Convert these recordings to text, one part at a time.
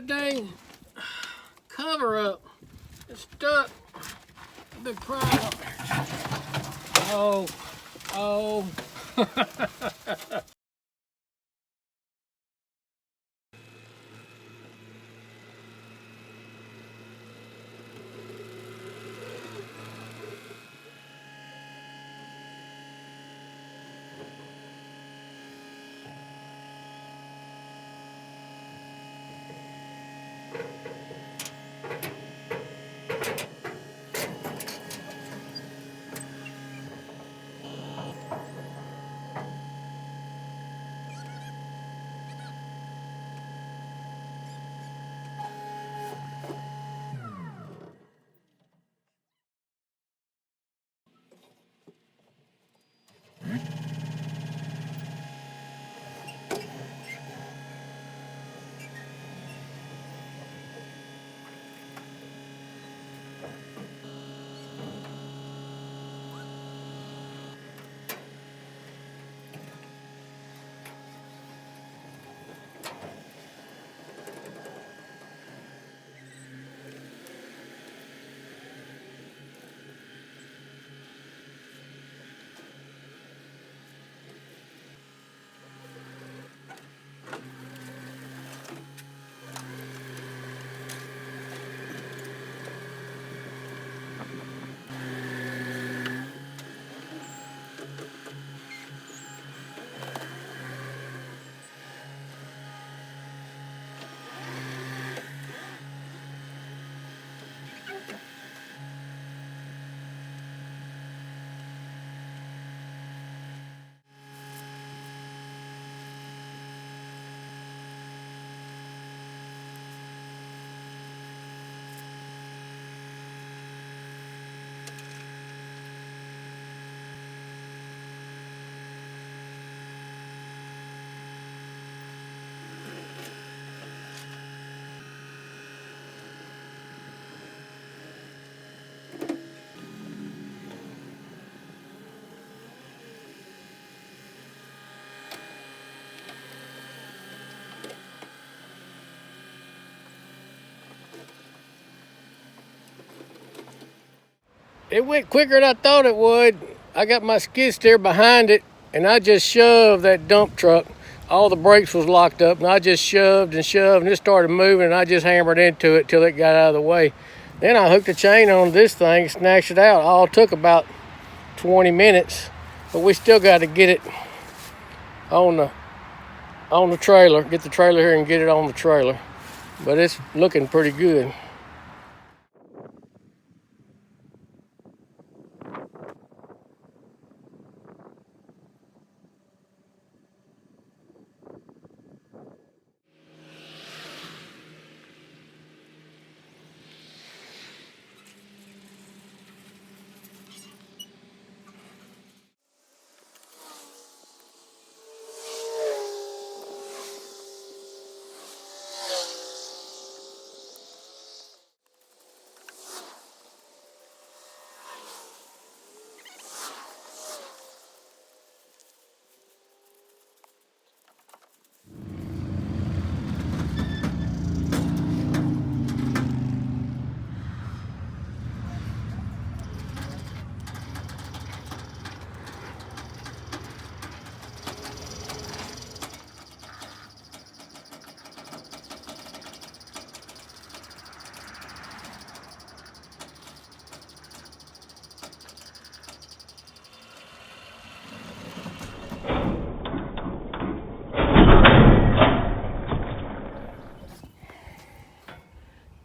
that dang cover up. It's stuck. Big problem. Oh, oh. It went quicker than I thought it would. I got my skid steer behind it, and I just shoved that dump truck. All the brakes was locked up, and I just shoved, and it started moving, and I just hammered into it till it got out of the way. Then I hooked the chain on this thing, snatched it out. All took about 20 minutes, but we still got to get it on the trailer, get the trailer here and get it on the trailer. But it's looking pretty good.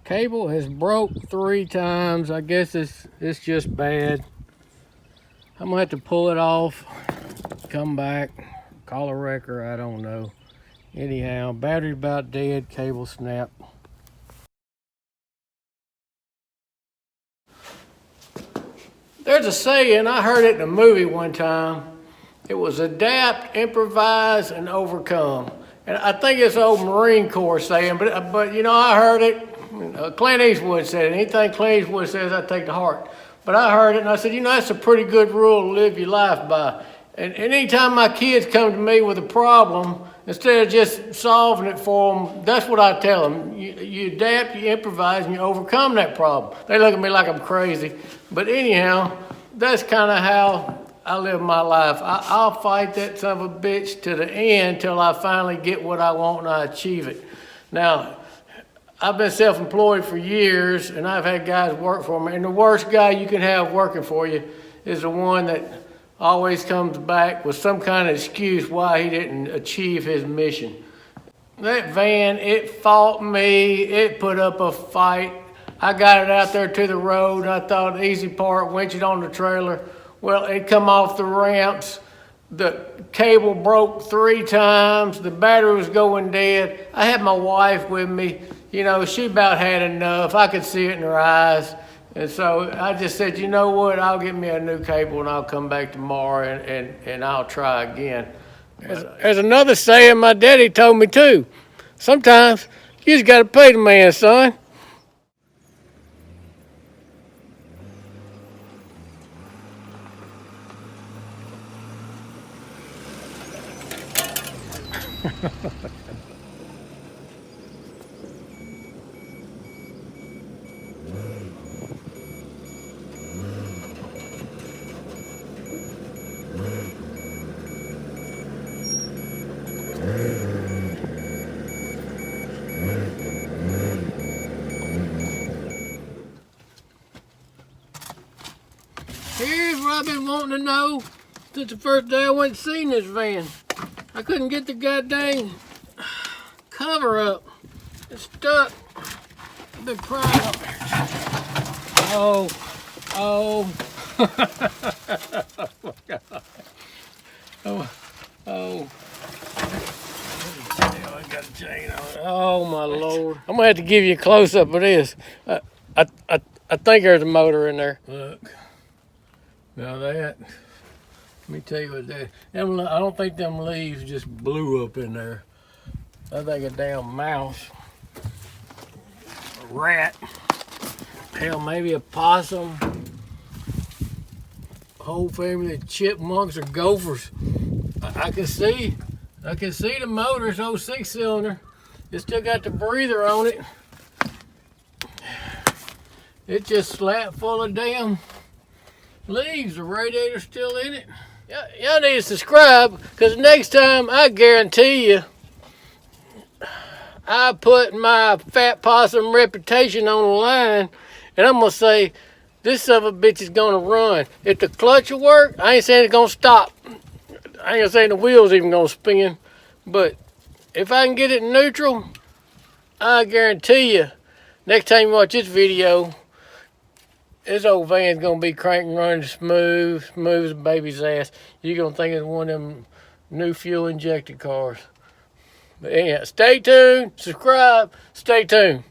Cable has broke 3 times. I guess it's just bad. I'm gonna have to pull it off, come back, call a wrecker, I don't know. Anyhow, battery about dead, cable snapped. There's a saying, I heard it in a movie one time. It was adapt, improvise, and overcome. And I think it's an old Marine Corps saying, but you know, I heard it. Clint Eastwood said it. Anything Clint Eastwood says, I take to heart. But I heard it and I said, you know, that's a pretty good rule to live your life by. And anytime my kids come to me with a problem instead of just solving it for them. That's what I tell them. You adapt, you improvise, and you overcome that problem. They look at me like I'm crazy. But anyhow, that's kind of how I live my life. I'll fight that son of a bitch to the end till I finally get what I want and I achieve it. Now, I've been self-employed for years, and I've had guys work for me. And the worst guy you can have working for you is the one that always comes back with some kind of excuse why he didn't achieve his mission. That van, it fought me. It put up a fight. I got it out there to the road, and I thought the easy part, winch it on the trailer. Well, it come off the ramps. The cable broke 3 times. The battery was going dead. I had my wife with me. You know, she about had enough. I could see it in her eyes. And so I just said, you know what, I'll get me a new cable and I'll come back tomorrow and I'll try again. There's another saying my daddy told me too. Sometimes you just got to pay the man, son. Here's what I've been wanting to know since the first day I went and seen this van. I couldn't get the goddamn cover up. It's stuck. I've been crying. Oh. Oh my God. Oh. I got a chain on it. Oh my Lord. I'm gonna have to give you a close up of this. I think there's a motor in there. Look. Now that, let me tell you what that, I don't think them leaves just blew up in there. I think a damn mouse, a rat, hell, maybe a possum, a whole family of chipmunks or gophers. I can see the motor. It's old 6-cylinder. It's still got the breather on it. It's just slapped full of damn leaves. The radiator's still in it. Y'all need to subscribe, because next time, I guarantee you, I put my fat possum reputation on the line, and I'm gonna say, this son of a bitch is gonna run. If the clutch will work, I ain't saying it's gonna stop. I ain't saying the wheel's even gonna spin, but if I can get it in neutral, I guarantee you, next time you watch this video, this old van's gonna be cranking, running smooth as a baby's ass. You're gonna think it's one of them new fuel injected cars. But anyhow, stay tuned, subscribe, stay tuned.